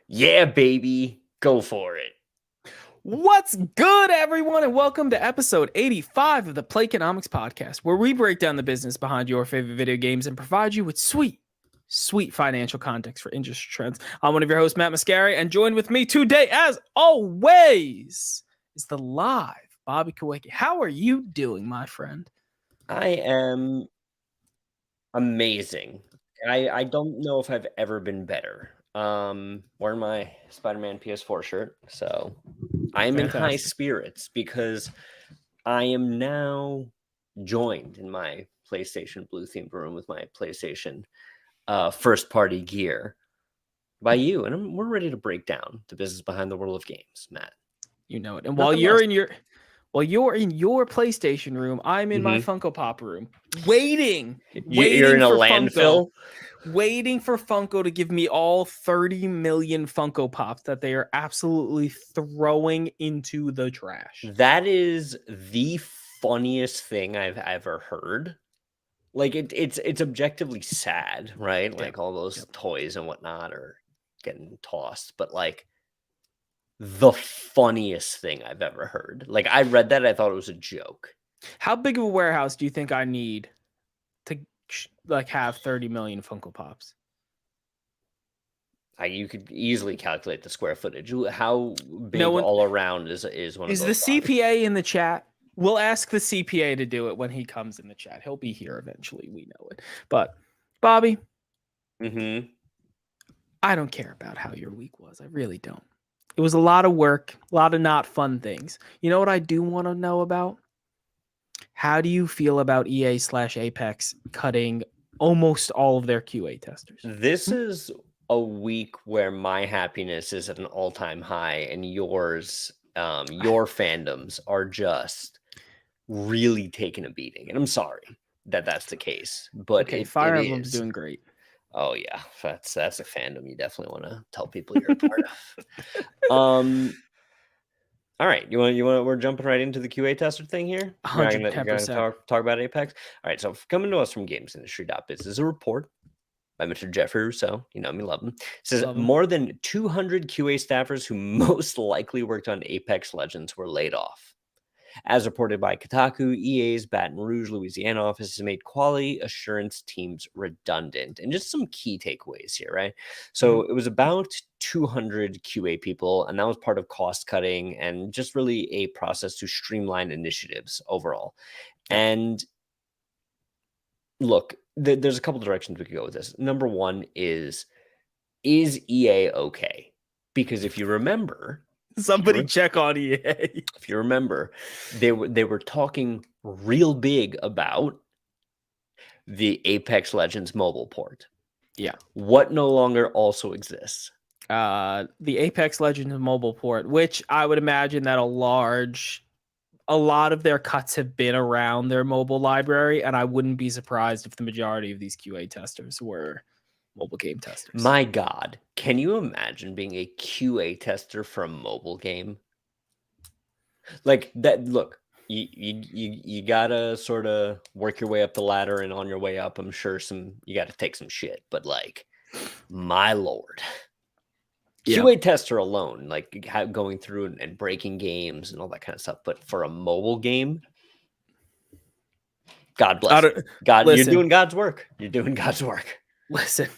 Yeah, baby. Go for it. What's good, everyone, and welcome to episode 85 of the Playconomics podcast, where we break down the business behind your favorite video games and provide you with sweet financial context for industry trends. I'm one of your hosts, Matt Mascari, and joined with me today, as always, is the live Bobby Kawicki. How are you doing, my friend? I am amazing. I don't know if I've ever been better. Wearing my Spider-Man PS4 shirt, so I am in high spirits because I am now joined in my PlayStation Blue themed room with my PlayStation first party gear by you, and we're ready to break down the business behind the world of games, Matt. You know it. And while you're in your PlayStation room, I'm in my Funko Pop room, waiting You're in a for landfill. Waiting for Funko to give me all 30 million Funko Pops that they are absolutely throwing into the trash. That is the funniest thing I've ever heard. Like it's objectively sad, right? Like all those toys and whatnot are getting tossed, but like the funniest thing I've ever heard. Like I read that, I thought it was a joke. How big of a warehouse do you think I need to like have 30 million Funko Pops? You could easily calculate the square footage. How big all around is one of those? Is the CPA in the chat? We'll ask the CPA to do it when he comes in the chat. He'll be here eventually. We know it. But Bobby, I don't care about how your week was. I really don't. It was a lot of work, a lot of not fun things. You know what I do want to know about? How do you feel about EA/Apex cutting almost all of their QA testers? This is a week where my happiness is at an all-time high, and yours, your fandoms are just really taking a beating. And I'm sorry that that's the case, but Fire Emblem's doing great. Oh yeah, that's a fandom you definitely want to tell people you're a part of. All right, we're jumping right into the QA tester thing here. 110%. You're gonna talk about Apex. All right, so coming to us from GamesIndustry.biz is a report by Mr. Jeffrey Rousseau. You know me, love him. It says more than 200 QA staffers who most likely worked on Apex Legends were laid off. As reported by Kotaku, EA's Baton Rouge, Louisiana office has made quality assurance teams redundant. And just some key takeaways here, right? So it was about 200 QA people, and that was part of cost cutting and just really a process to streamline initiatives overall. And look, there's a couple directions we could go with this. Number one is EA okay? Because if you remember, somebody check on EA. If you remember, they were talking real big about the Apex Legends mobile port. Yeah. What no longer also exists? The Apex Legends mobile port, which I would imagine that a lot of their cuts have been around their mobile library, and I wouldn't be surprised if the majority of these QA testers were mobile game testers. My God, can you imagine being a QA tester for a mobile game? Like that, look, you gotta sort of work your way up the ladder, and on your way up, I'm sure you gotta take some shit. But like, my Lord, QA tester alone, like going through and breaking games and all that kind of stuff. But for a mobile game, God bless you. God, listen, you're doing God's work. You're doing God's work. Listen,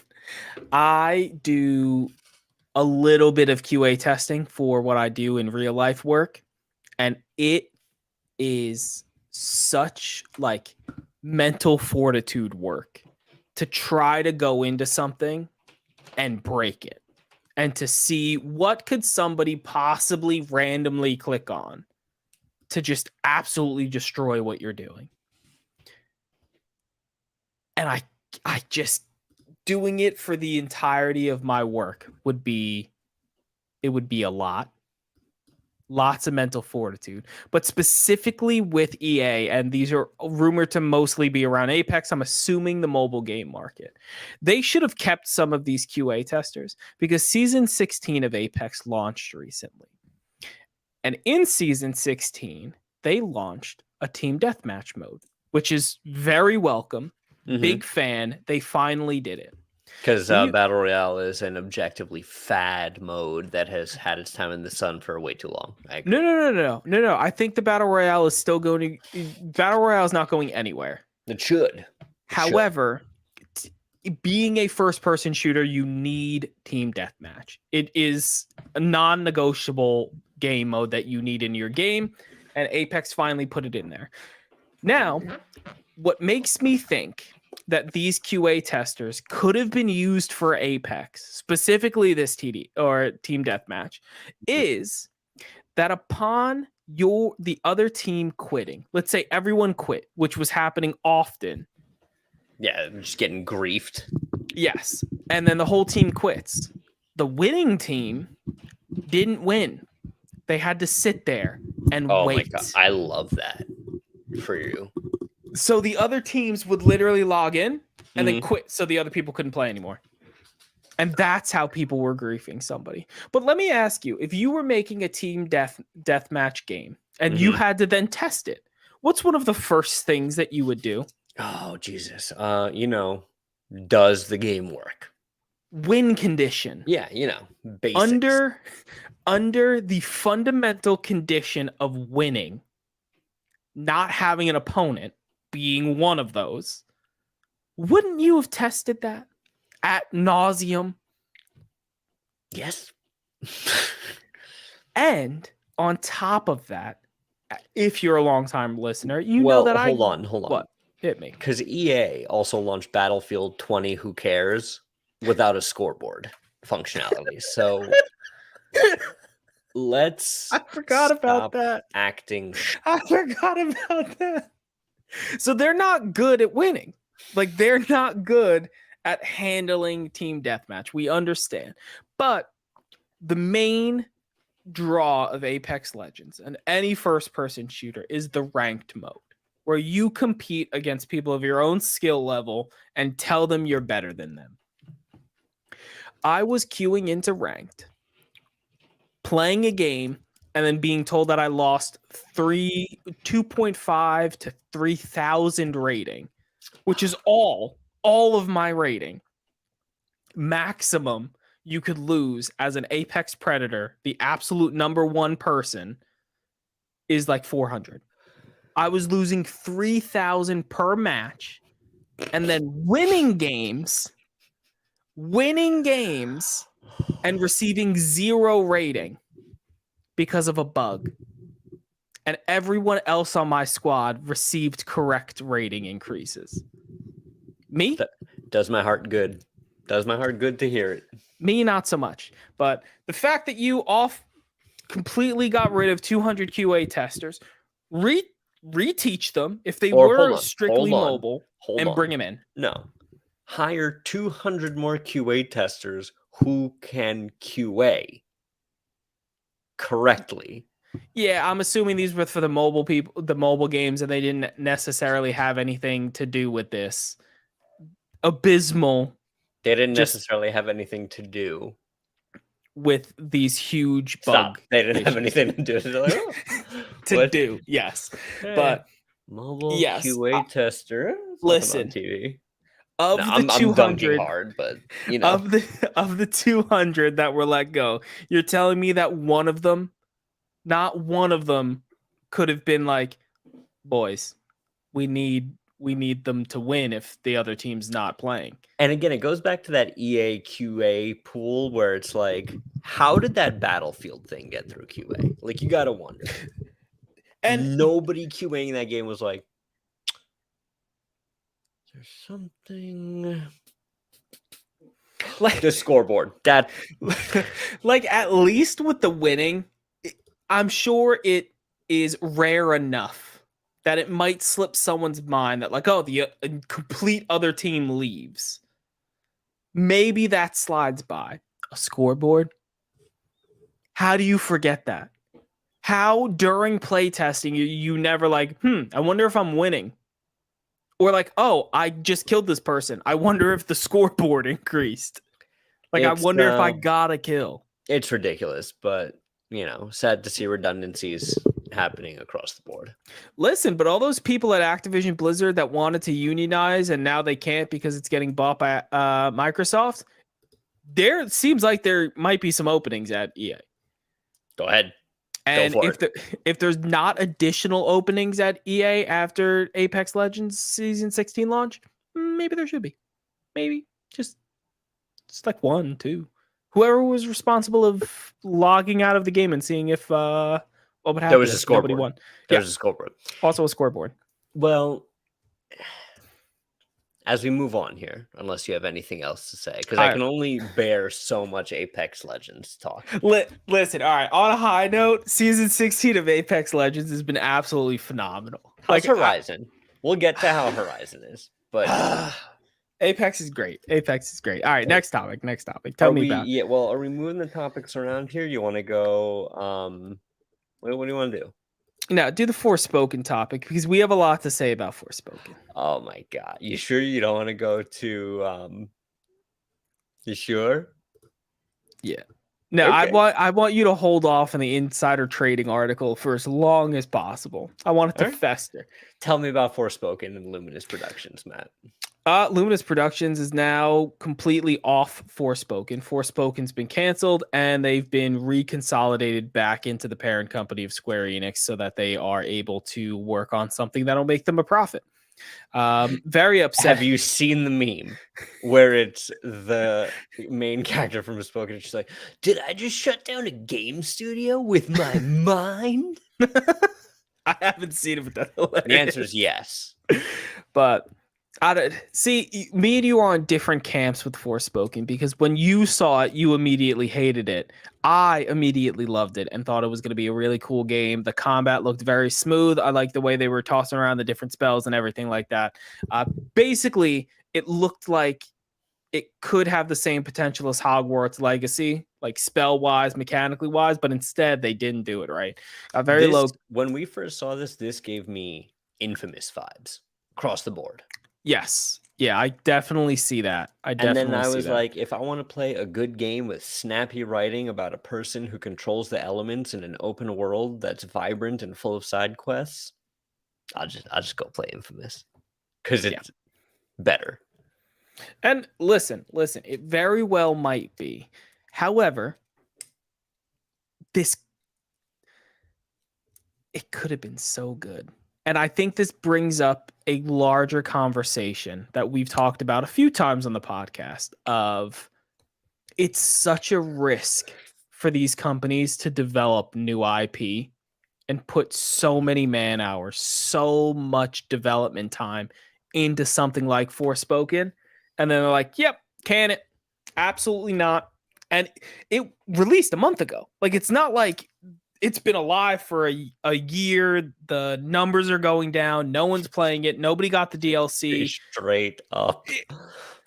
I do a little bit of QA testing for what I do in real life work, and it is such like mental fortitude work to try to go into something and break it, and to see what could somebody possibly randomly click on to just absolutely destroy what you're doing. And I just, doing it for the entirety of my work would be a lot. Lots of mental fortitude. But specifically with EA, and these are rumored to mostly be around Apex, I'm assuming the mobile game market, they should have kept some of these QA testers, because Season 16 of Apex launched recently. And in Season 16, they launched a team deathmatch mode, which is very welcome. Big fan. They finally did it. Because Battle Royale is an objectively fad mode that has had its time in the sun for way too long. No. I think the Battle Royale is still going to... Battle Royale is not going anywhere. It should. However, being a first-person shooter, you need team deathmatch. It is a non-negotiable game mode that you need in your game, and Apex finally put it in there. Now, what makes me think that these QA testers could have been used for Apex, specifically this TD or team deathmatch, is that upon the other team quitting, let's say everyone quit, which was happening often. Yeah, just getting griefed. Yes. And then the whole team quits. The winning team didn't win. They had to sit there and wait. Oh my God. I love that for you. So the other teams would literally log in and then quit so the other people couldn't play anymore. And that's how people were griefing somebody. But let me ask you, if you were making a team deathmatch game and you had to then test it, what's one of the first things that you would do? Oh, Jesus. Does the game work? Win condition. Yeah, basics. Under the fundamental condition of winning, not having an opponent being one of those, wouldn't you have tested that ad nauseum? Yes. And on top of that, if you're a longtime listener, know that hold on. What? Hit me. Because EA also launched Battlefield 20 Who Cares without a scoreboard functionality. So I forgot about that. Acting. I forgot about that. So they're not good at winning. Like, they're not good at handling team deathmatch. We understand. But the main draw of Apex Legends and any first-person shooter is the ranked mode, where you compete against people of your own skill level and tell them you're better than them. I was queuing into ranked, playing a game, and then being told that I lost 2.5 to 3,000 rating, which is all of my rating. Maximum you could lose as an Apex Predator, the absolute number one person, is like 400. I was losing 3,000 per match, and then winning games, and receiving 0 rating because of a bug. And everyone else on my squad received correct rating increases. Me? That does my heart good. Does my heart good to hear it. Me, not so much. But the fact that you completely got rid of 200 QA testers, reteach them if they were strictly mobile, and bring them in. No. Hire 200 more QA testers who can QA correctly. Yeah, I'm assuming these were for the mobile games, and they didn't necessarily have anything to do with this. Abysmal. They didn't necessarily have anything to do with these huge bugs. They didn't have anything to do with it. Yes. Hey, but mobile QA tester. Listen, TV. I'm 200 hard, but of the 200 that were let go, you're telling me that not one of them could have been like, boys, we need them to win if the other team's not playing. And again, it goes back to that EA QA pool where it's like, how did that Battlefield thing get through QA? Like, you gotta wonder. And nobody QAing that game was like, there's something like the scoreboard. That like, at least with the winning, I'm sure it is rare enough that it might slip someone's mind that, like, oh, the complete other team leaves. Maybe that slides by. A scoreboard? How do you forget that? How during playtesting you never like, I wonder if I'm winning. Or like, oh, I just killed this person. I wonder if the scoreboard increased. Like, I wonder if I got a kill. It's ridiculous, but, sad to see redundancies happening across the board. Listen, but all those people at Activision Blizzard that wanted to unionize and now they can't because it's getting bought by Microsoft, there seems like there might be some openings at EA. Go ahead. And if there's not additional openings at EA after Apex Legends Season 16 launch, maybe there should be. Maybe just like 1, 2. Whoever was responsible of logging out of the game and seeing if what would happen. There was a if nobody scoreboard. won. There was a scoreboard. Also a scoreboard. Well, as we move on here, unless you have anything else to say, because I can only bear so much Apex Legends talk. Listen, all right. On a high note, Season 16 of Apex Legends has been absolutely phenomenal. How's Horizon? We'll get to how Horizon is, but Apex is great. Apex is great. All right, next topic. Tell me about. Yeah, well, are we moving the topics around here? You want to go? What do you want to do? Now, do the ForSpoken topic because we have a lot to say about ForSpoken. Oh my god. You sure you don't want to go to you sure? Yeah. No, okay. I want you to hold off on the insider trading article for as long as possible. I want it to fester. Tell me about ForSpoken and Luminous Productions, Matt. Luminous Productions is now completely off ForSpoken. ForSpoken's been canceled and they've been reconsolidated back into the parent company of Square Enix so that they are able to work on something that'll make them a profit. Very upset. Have you seen the meme where it's the main character from ForSpoken? She's like, "Did I just shut down a game studio with my mind?" I haven't seen it, but that's hilarious. The answer is yes. But see, me and you are on different camps with ForSpoken because when you saw it, you immediately hated it. I immediately loved it and thought it was going to be a really cool game. The combat looked very smooth. I liked the way they were tossing around the different spells and everything like that. Basically, it looked like it could have the same potential as Hogwarts Legacy, like spell-wise, mechanically-wise, but instead they didn't do it right. Low. When we first saw this gave me Infamous vibes across the board. Yes. Yeah, I definitely see that. And then I was like, if I want to play a good game with snappy writing about a person who controls the elements in an open world that's vibrant and full of side quests, I'll just go play Infamous because it's better. And listen, it very well might be. However, it could have been so good. And I think this brings up a larger conversation that we've talked about a few times on the podcast of it's such a risk for these companies to develop new IP and put so many man hours, so much development time into something like ForSpoken. And then they're like, yep, can it? Absolutely not. And it released a month ago. Like, it's not like it's been alive for a year. The numbers are going down. No one's playing it. Nobody got the DLC. Straight up.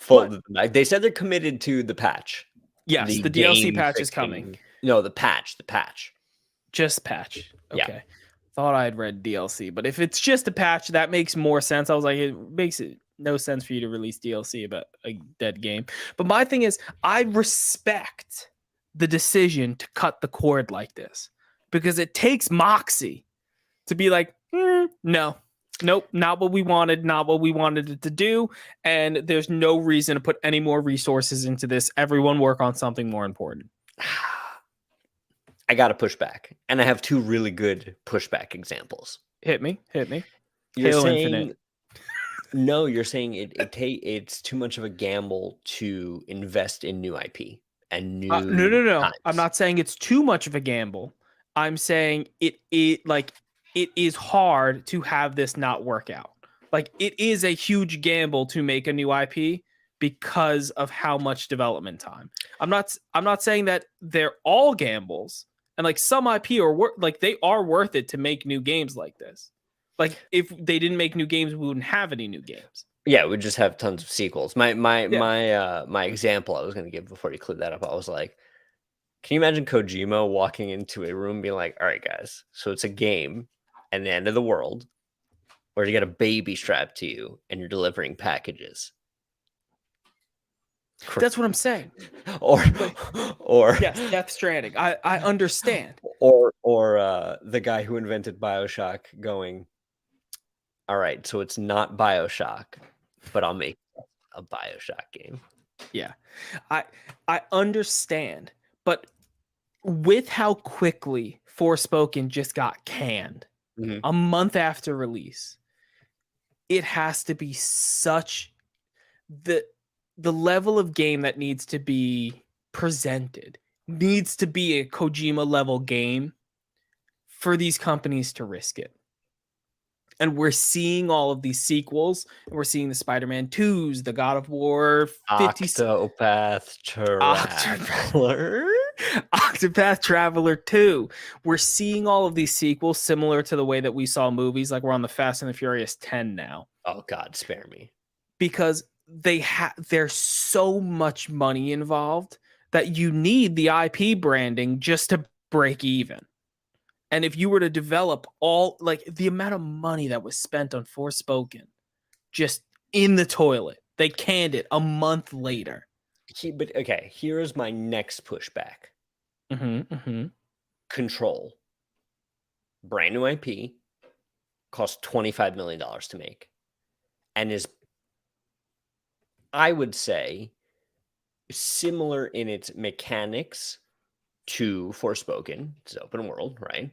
They said they're committed to the patch. Yes, the DLC patch is coming. No, the patch. Just patch. Okay. Yeah. Thought I had read DLC, but if it's just a patch, that makes more sense. I was like, it makes it no sense for you to release DLC about a dead game. But my thing is, I respect the decision to cut the cord like this. Because it takes moxie to be like, no, nope, not what we wanted it to do. And there's no reason to put any more resources into this. Everyone work on something more important. I got to push back. And I have two really good pushback examples. Hit me. You're Halo saying, Infinite. No, you're saying it's too much of a gamble to invest in new IP and new No. times. I'm not saying it's too much of a gamble. I'm saying it is hard to have this not work out. Like, it is a huge gamble to make a new IP because of how much development time. I'm not saying that they're all gambles, and like some IP are they are worth it to make new games like this. Like, if they didn't make new games, we wouldn't have any new games. Yeah, we'd just have tons of sequels. My example I was going to give before you cleared that up, I was like, can you imagine Kojima walking into a room being like, all right, guys, so it's a game and the end of the world where you get a baby strapped to you and you're delivering packages. That's what I'm saying. Or Yes, Death Stranding. I understand. Or the guy who invented BioShock going, all right, so it's not BioShock, but I'll make a BioShock game. Yeah. I understand, but with how quickly ForSpoken just got canned a month after release, it has to be such the level of game that needs to be presented needs to be a Kojima level game for these companies to risk it. And we're seeing all of these sequels, and we're seeing the Spider-Man 2s, the God of War 50 Octopath Traveler. Octopath Traveler 2. We're seeing all of these sequels similar to the way that we saw movies, like we're on the Fast and the Furious 10 now. Oh God, spare me. Because there's so much money involved that you need the IP branding just to break even. And if you were to develop all, like, the amount of money that was spent on ForSpoken just in the toilet, they canned it a month later. But okay, here's my next pushback. Control. Brand new IP. Cost $25 million to make. And is, I would say, similar in its mechanics to ForSpoken. It's open world, right?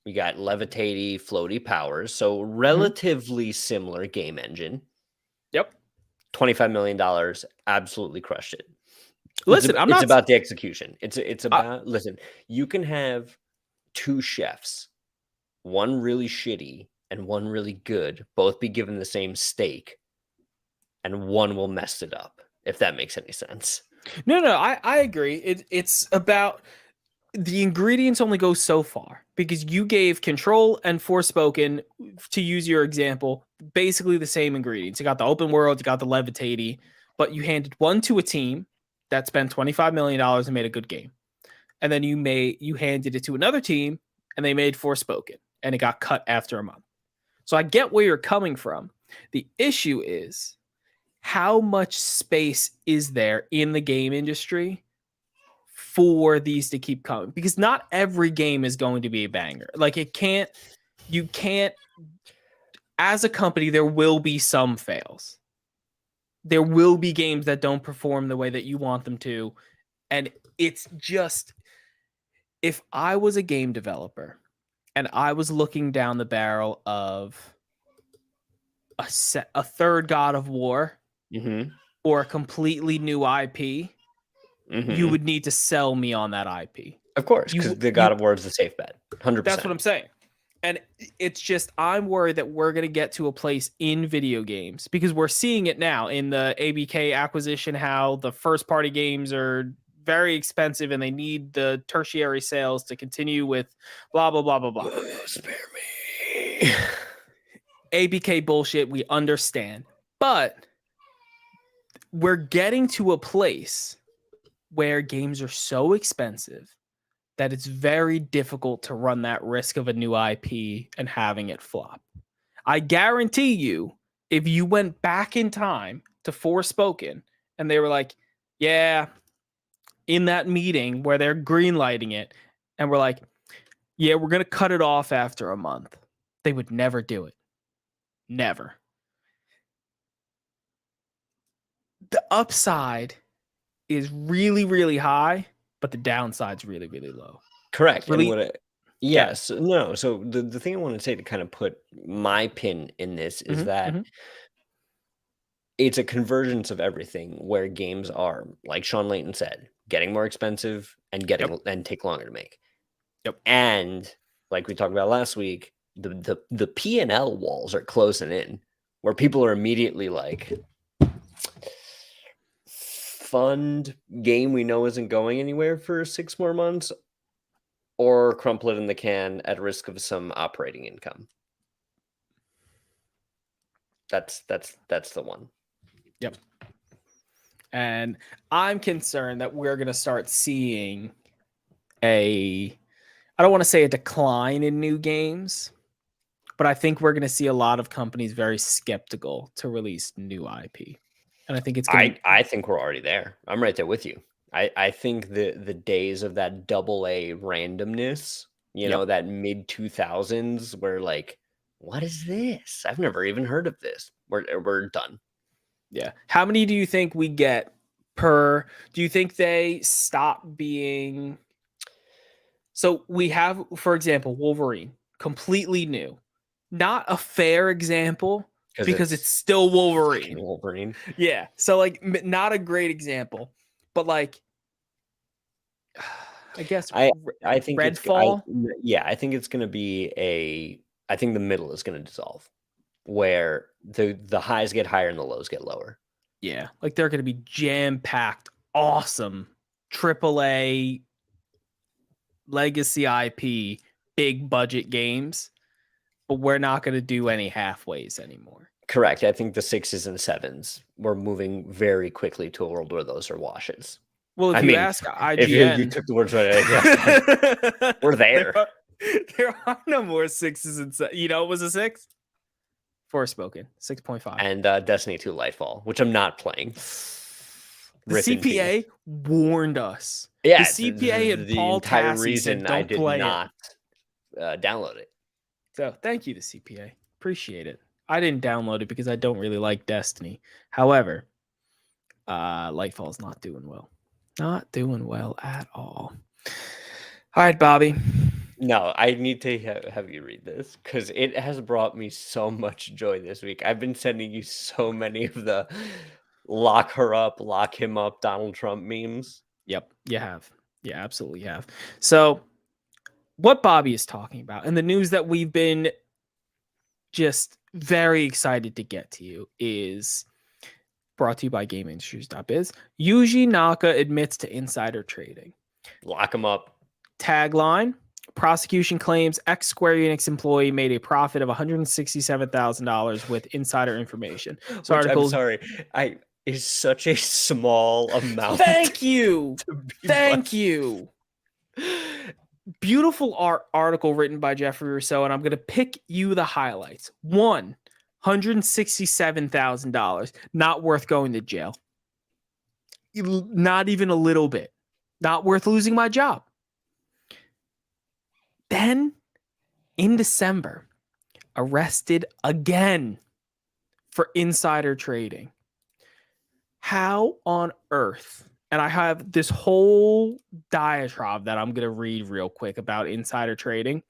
We got levitating, floaty powers, so relatively similar game engine. Yep. $25 million, absolutely crushed it. Listen, it's about the execution. It's about, listen, you can have two chefs, one really shitty and one really good, both be given the same steak, and one will mess it up, if that makes any sense. No, I agree. It's about the ingredients only go so far, because you gave Control and ForSpoken, to use your example, basically the same ingredients. You got the open world, you got the levitating, but you handed one to a team that spent $25 million and made a good game. And then you handed it to another team and they made ForSpoken and it got cut after a month. So I get where you're coming from. The issue is, how much space is there in the game industry for these to keep coming? Because not every game is going to be a banger. Like, you can't, as a company, there will be some fails. There will be games that don't perform the way that you want them to. And it's just, if I was a game developer and I was looking down the barrel of a third God of War or a completely new IP, you would need to sell me on that IP. Of course, because the God of War is a safe bet. 100%. That's what I'm saying. And it's just, I'm worried that we're going to get to a place in video games, because we're seeing it now in the ABK acquisition, how the first party games are very expensive and they need the tertiary sales to continue with blah, blah, blah, blah, blah. Spare me. ABK bullshit, we understand. But we're getting to a place where games are so expensive that it's very difficult to run that risk of a new IP and having it flop. I guarantee you, if you went back in time to ForSpoken and they were like, yeah, in that meeting where they're greenlighting it, and we're like, yeah, we're going to cut it off after a month, they would never do it. Never. The upside is really, really high, but the downside's really, really low. Correct. Really? Yes. Yeah. No. So the thing I want to say to kind of put my pin in this is that it's a convergence of everything, where games are, like Sean Layton said, getting more expensive and and take longer to make. Yep. And like we talked about last week, the P&L walls are closing in, where people are immediately like, fund game we know isn't going anywhere for 6 more months, or crumple it in the can at risk of some operating income. That's the one. Yep. And I'm concerned that we're going to start seeing I don't want to say a decline in new games, but I think we're going to see a lot of companies very skeptical to release new IP. And I think it's going to... I think we're already there. I'm right there with you. I think the days of that double A randomness, Yep. that mid 2000s where like, what is this? I've never even heard of this. We're done. Yeah. How many do you think we get per? Do you think they stop being? So we have, for example, Wolverine, completely new. Not a fair example because it's still Wolverine. Wolverine. Yeah. So like not a great example, but like I guess I think Redfall. I think it's going to be I think the middle is going to dissolve where the highs get higher and the lows get lower. Yeah. Like they're going to be jam-packed, awesome AAA legacy IP, big budget games, but we're not going to do any halfways anymore. Correct. I think the 6s and 7s, we're moving very quickly to a world where those are washes. Well, if you ask IGN, if you took the words right, we're there. There are no more 6s and 7s. You know, it was a 6. ForSpoken 6.5 and Destiny 2 Lightfall, which I'm not playing. The CPA warned us. Yeah, the CPA and the Paul entire Tassi reason said, don't I did play not download it. So thank you to CPA. Appreciate it. I didn't download it because I don't really like Destiny. However, Lightfall's not doing well. Not doing well at all. All right, Bobby. No, I need to have you read this because it has brought me so much joy this week. I've been sending you so many of the lock her up, lock him up, Donald Trump memes. Yep, you have. You absolutely have. So what Bobby is talking about and the news that we've been just very excited to get to you is brought to you by GameIndustries.biz. Yuji Naka admits to insider trading. Lock him up. Tagline: prosecution claims ex-Square Enix employee made a profit of $167,000 with insider information. So I'm sorry. Is such a small amount. Thank you. Thank you. Beautiful article written by Jeffrey Rousseau, and I'm going to pick you the highlights. One, $167,000. Not worth going to jail. Not even a little bit. Not worth losing my job. Then, in December, arrested again for insider trading. How on earth? And I have this whole diatribe that I'm going to read real quick about insider trading.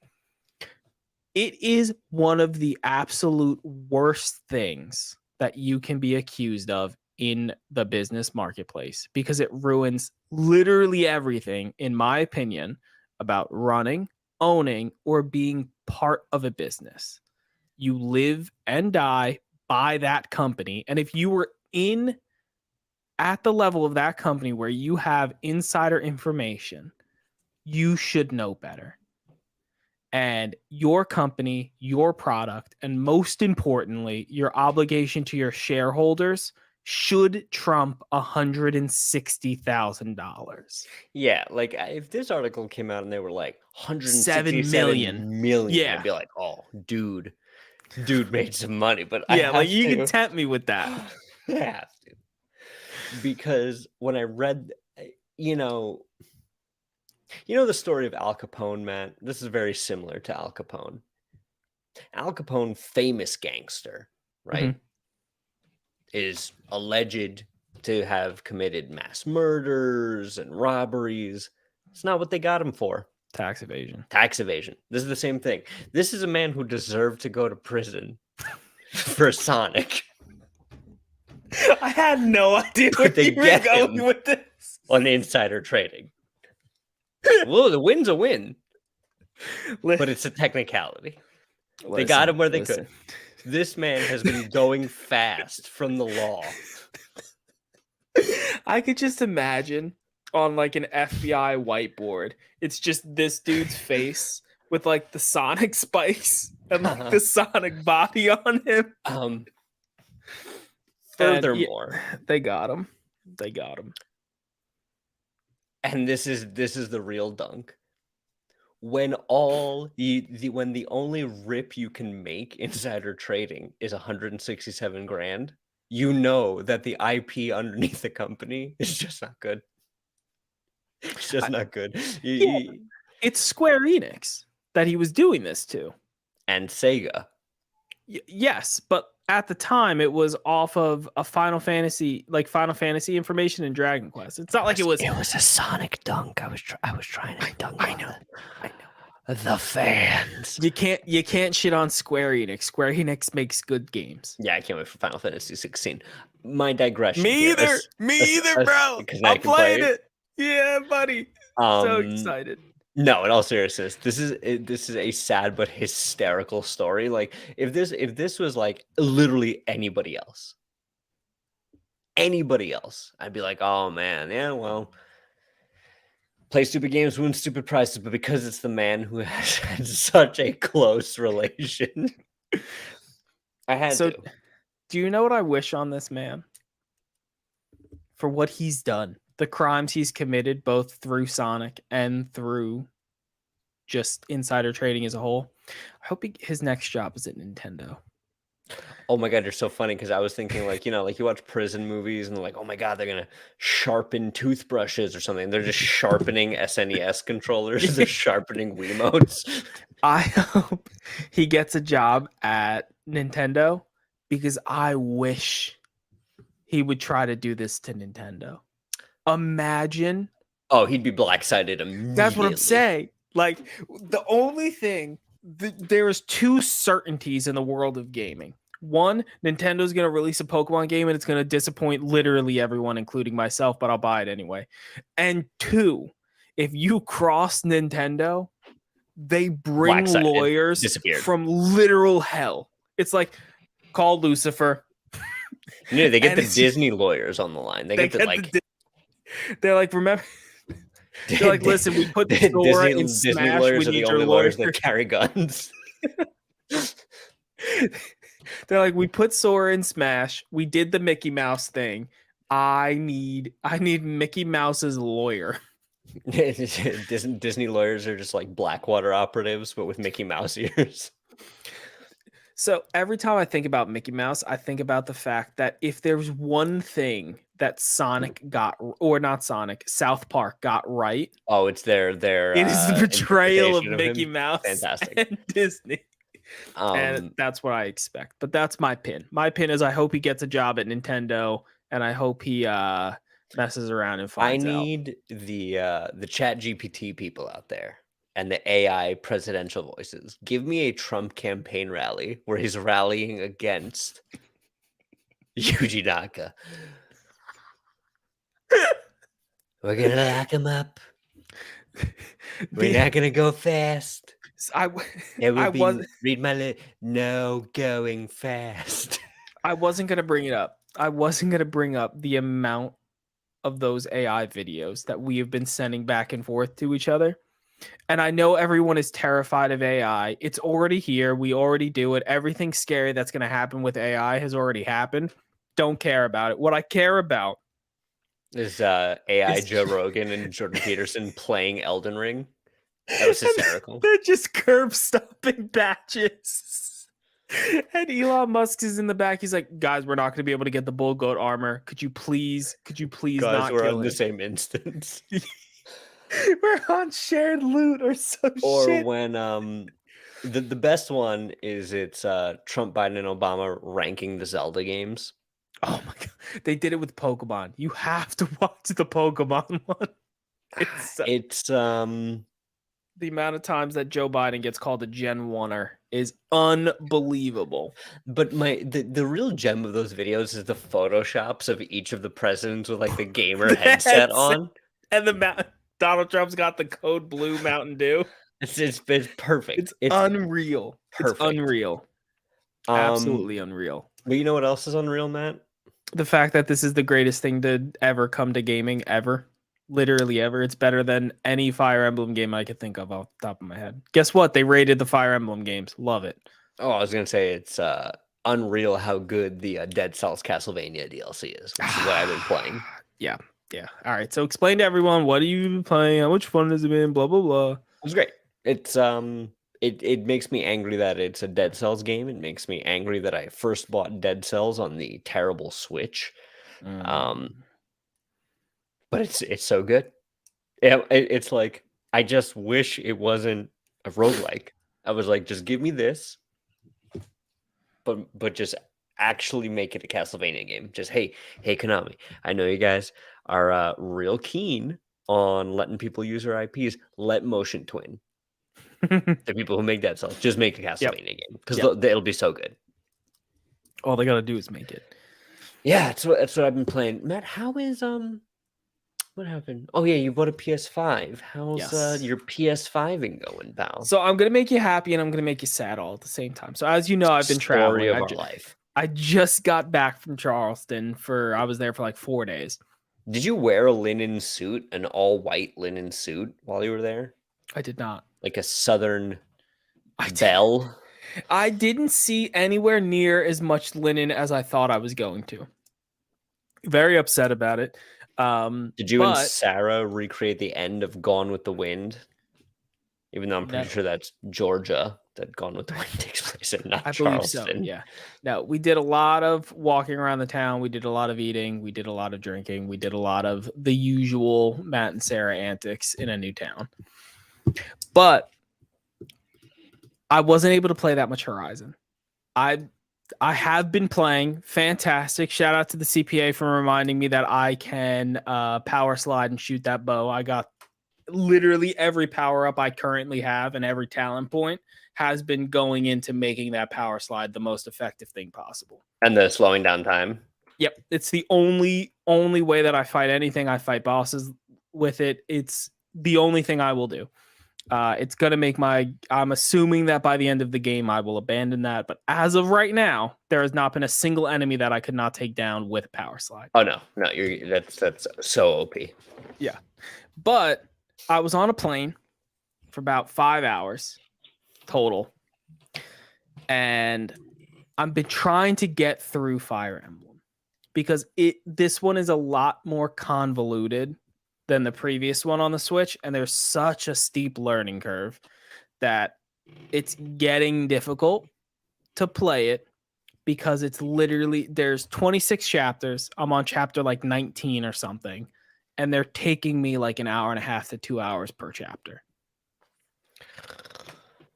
It is one of the absolute worst things that you can be accused of in the business marketplace because it ruins literally everything, in my opinion, about running, owning, or being part of a business. You live and die by that company. And if you were at the level of that company where you have insider information, you should know better. And your company, your product, and most importantly, your obligation to your shareholders should trump $160,000. Yeah, like if this article came out and they were like 167 million, I'd be like, oh, dude made some money. But yeah, like you can tempt me with that. I have to. Because when I read, the story of Al Capone, Matt, this is very similar to Al Capone. Al Capone, famous gangster, right, Mm-hmm. is alleged to have committed mass murders and robberies. It's not what they got him for. Tax evasion. This is the same thing. This is a man who deserved to go to prison for Sonic. I had no idea where you were going with this. On insider trading. Well, the win's a win. But it's a technicality. They got him where they could. This man has been going fast from the law. I could just imagine on like an FBI whiteboard, it's just this dude's face with like the Sonic spikes and like the Sonic body on him. Furthermore, they got him. And this is the real dunk. When when the only rip you can make insider trading is 167 grand, you know that the IP underneath the company is just not good. It's just not good. It's Square Enix that he was doing this to. And Sega. Yes, but at the time it was off of a Final Fantasy information and Dragon Quest. It's not like it was a Sonic dunk. I was trying to dunk. I know. The fans. You can't shit on Square Enix. Square Enix makes good games. Yeah, I can't wait for Final Fantasy 16. My digression. Me either, bro. I'm playing it. Yeah, buddy. So excited. No, in all seriousness, this is a sad but hysterical story. Like if this was like literally anybody else, I'd be like, oh man, yeah, well, play stupid games, win stupid prizes. But because it's the man who has had such a close relation, I had to. Do you know what I wish on this man? For what he's done, the crimes he's committed, both through Sonic and through just insider trading as a whole. I hope his next job is at Nintendo. Oh my god, you're so funny, because I was thinking like, like you watch prison movies and like, oh my god, they're gonna sharpen toothbrushes or something. They're just sharpening SNES controllers. They're sharpening Wiimotes. I hope he gets a job at Nintendo, because I wish he would try to do this to Nintendo. Imagine. Oh, he'd be black-sided immediately. That's what I'm saying. Like, the only thing, there is two certainties in the world of gaming. One, Nintendo's going to release a Pokemon game and it's going to disappoint literally everyone, including myself, but I'll buy it anyway. And two, if you cross Nintendo, they bring lawyers from literal hell. It's like, call Lucifer. No, they get the Disney lawyers on the line. They get they're like, remember... They're like, listen, we put Sora in Smash. Disney lawyers we are the only lawyers that carry guns. They're like, we put Sora in Smash. We did the Mickey Mouse thing. I need Mickey Mouse's lawyer. Disney lawyers are just like Blackwater operatives, but with Mickey Mouse ears. So every time I think about Mickey Mouse, I think about the fact that if there's one thing that South Park got right. Oh, it's their it is the betrayal of Mickey Mouse and Disney. And that's what I expect. But that's my pin. My pin is I hope he gets a job at Nintendo, and I hope he messes around and finds out. I need the Chat GPT people out there and the AI presidential voices. Give me a Trump campaign rally where he's rallying against Yuji Naka. We're gonna lock him up. We're not gonna go fast. Read my list. No going fast. I wasn't gonna bring it up. I wasn't gonna bring up the amount of those AI videos that we have been sending back and forth to each other. And I know everyone is terrified of AI. It's already here. We already do it. Everything scary that's going to happen with AI has already happened. Don't care about it. What I care about is AI Joe Rogan and Jordan Peterson playing Elden Ring. That was hysterical. They're just curb stomping badges. And Elon Musk is in the back. He's like, guys, we're not going to be able to get the bull goat armor. Could you please guys, not we're kill on him? The same instance. We're on shared loot or some shit. Or when the best one is it's Trump, Biden, and Obama ranking the Zelda games. Oh my god, they did it with Pokemon. You have to watch the Pokemon one. It's the amount of times that Joe Biden gets called a Gen 1er is unbelievable. But the real gem of those videos is the photoshops of each of the presidents with like the gamer headset on, and Donald Trump's got the code blue Mountain Dew. It's perfect. It's unreal. Perfect. It's unreal. Absolutely unreal. But you know what else is unreal, Matt? The fact that this is the greatest thing to ever come to gaming ever. Literally ever. It's better than any Fire Emblem game I could think of off the top of my head. Guess what? They rated the Fire Emblem games. Love it. Oh, I was going to say it's unreal how good the Dead Cells Castlevania DLC is, which is what I've been playing. Yeah. All right. So explain to everyone, what are you playing? How much fun has it been? Blah, blah, blah. It was great. It's it makes me angry that it's a Dead Cells game. It makes me angry that I first bought Dead Cells on the terrible Switch. But it's so good. It's like I just wish it wasn't a roguelike. I was like, just give me this, but just actually make it a Castlevania game. Just hey Konami, I know you guys are real keen on letting people use their IPs. Let Motion Twin, the people who make Dead Cells, just make a Castlevania game because it'll be so good. All they gotta do is make it. Yeah, that's what I've been playing. Matt, how is what happened? Oh yeah, you bought a PS5. How's your PS5ing going, pal? So I'm gonna make you happy and I'm gonna make you sad all at the same time. So as you know, I've been traveling. Story of our life. I just got back from Charleston I was there for like 4 days. Did you wear a linen suit, an all white linen suit while you were there? I did not. Like a Southern belle? I didn't see anywhere near as much linen as I thought I was going to. Very upset about it. Did you and Sarah recreate the end of Gone with the Wind? Even though I'm pretty sure that's Georgia, that Gone with the Wind takes place in, not Charleston. Believe so, yeah. No, we did a lot of walking around the town. We did a lot of eating. We did a lot of drinking. We did a lot of the usual Matt and Sarah antics in a new town. But I wasn't able to play that much Horizon. I have been playing. Fantastic. Shout out to the CPA for reminding me that I can power slide and shoot that bow. I got literally every power up I currently have and every talent point has been going into making that power slide the most effective thing possible. And the slowing down time. Yep. It's the only way that I fight anything. I fight bosses with it. It's the only thing I will do. It's going to make I'm assuming that by the end of the game, I will abandon that. But as of right now, there has not been a single enemy that I could not take down with a power slide. Oh, no, that's so OP. Yeah. But I was on a plane for about 5 hours total. And I've been trying to get through Fire Emblem because this one is a lot more convoluted than the previous one on the Switch, and there's such a steep learning curve that it's getting difficult to play it because it's literally there's 26 chapters. I'm on chapter like 19 or something, and they're taking me like an hour and a half to 2 hours per chapter.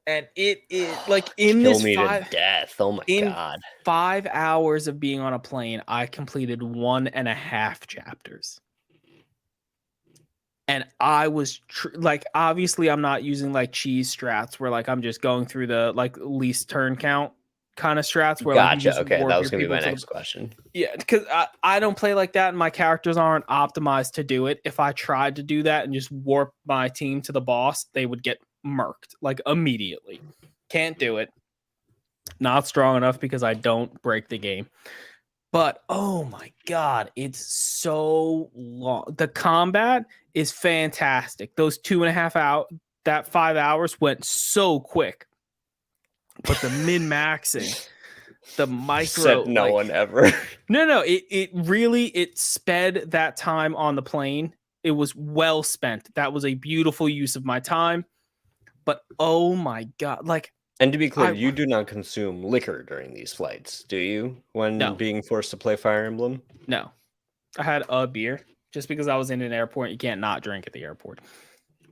And it like in Kill this me to death. Oh my god. 5 hours of being on a plane, I completed 1.5 chapters. And I was like, obviously, I'm not using like cheese strats where like I'm just going through the like least turn count kind of strats. Where gotcha. Like, okay, that was gonna be my next question. Yeah, because I don't play like that, and my characters aren't optimized to do it. If I tried to do that and just warp my team to the boss, they would get murked like immediately. Can't do it. Not strong enough because I don't break the game. But oh my god, it's so long. The combat is fantastic. Those 2.5 hours, that 5 hours went so quick. But the min-maxing, the micro, said no one ever. No, it really sped that time on the plane. It was well spent. That was a beautiful use of my time. But oh my god, like. And to be clear, you do not consume liquor during these flights, do you? When being forced to play Fire Emblem? No. I had a beer. Just because I was in an airport, you can't not drink at the airport.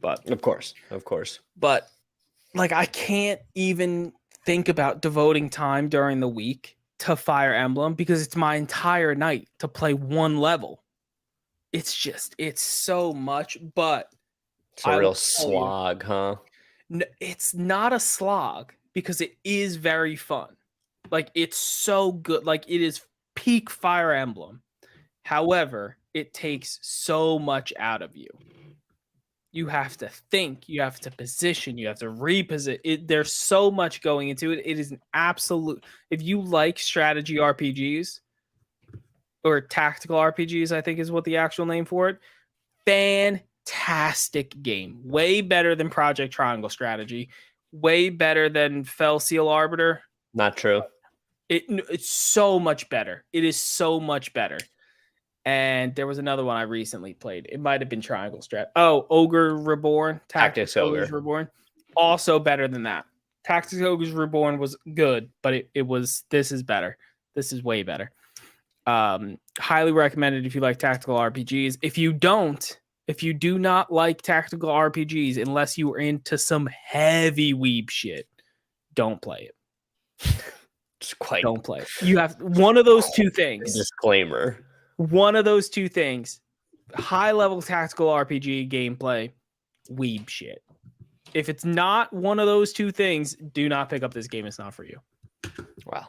But Of course. But like I can't even think about devoting time during the week to Fire Emblem because it's my entire night to play one level. It's so much, but it's a real slog, huh? No, it's not a slog because it is very fun. Like it's so good. Like it is peak Fire Emblem. However, it takes so much out of you. You have to think, you have to position, you have to reposition. There's so much going into it. It is an absolute. If you like strategy RPGs or tactical RPGs, I think is what the actual name for it. Fantastic game. Way better than Project Triangle Strategy. Way better than Fell Seal Arbiter. Not true. It's so much better. It is so much better. And there was another one I recently played. It might have been Triangle Strat. Oh, Ogre Reborn. Tactics Ogre Reborn. Also better than that. Tactics Ogres Reborn was good, but this is better. This is way better. Highly recommended if you like tactical RPGs. If you do not like tactical RPGs, unless you are into some heavy weeb shit, don't play it. Don't play it. You have one of those two things. Disclaimer. One of those two things. High level tactical RPG gameplay, weeb shit. If it's not one of those two things, do not pick up this game. It's not for you. Wow.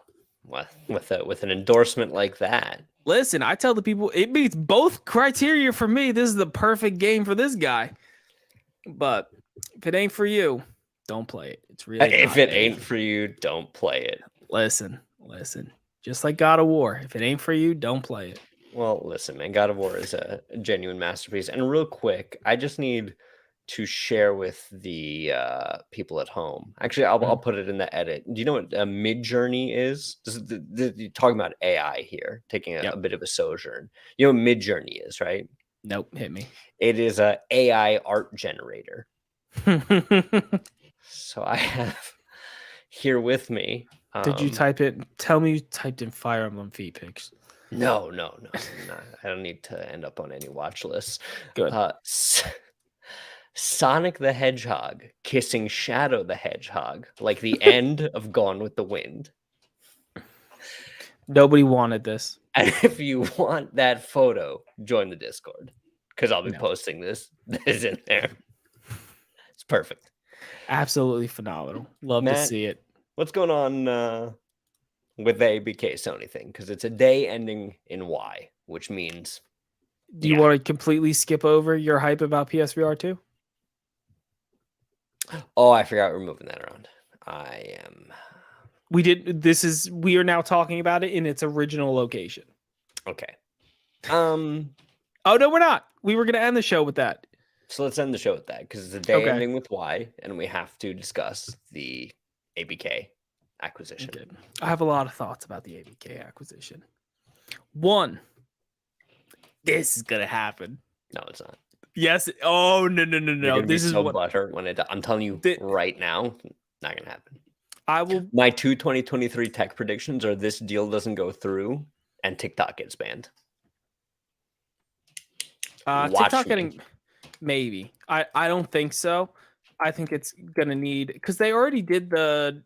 With an endorsement like that. Listen, I tell the people it meets both criteria for me. This is the perfect game for this guy. But if it ain't for you, don't play it. It's really if it ain't for you, don't play it. Listen. Just like God of War. If it ain't for you, don't play it. Well, listen, man, God of War is a genuine masterpiece. And real quick, I just need to share with the people at home. Actually, I'll put it in the edit. Do you know what Midjourney is? You're talking about AI here, taking a bit of a sojourn. You know what Midjourney is, right? Nope, hit me. It is a AI art generator. So I have here with me. Did you type it? Tell me you typed in Fire Emblem V-Pics. No. I don't need to end up on any watch lists. Good. Sonic the Hedgehog kissing Shadow the Hedgehog, like the end of Gone with the Wind. Nobody wanted this. And if you want that photo, join the Discord, because I'll be posting this. This is in there. It's perfect. Absolutely phenomenal. Love to see it. What's going on with the ABK Sony thing? Because it's a day ending in Y, which means... Do you want to completely skip over your hype about PSVR 2? Oh, I forgot we're moving that around. We are now talking about it in its original location. Okay. Oh no, we're not. We were going to end the show with that. So let's end the show with that, because it's a day ending with Y, and we have to discuss the ABK acquisition. Okay. I have a lot of thoughts about the ABK acquisition. One, this is going to happen. No, it's not. Yes. Oh, no. This is so butthurt when I'm telling you right now, not going to happen. My 2023 tech predictions are this deal doesn't go through and TikTok gets banned. TikTok getting... Maybe. I don't think so. I think it's going to need... Because they already did the...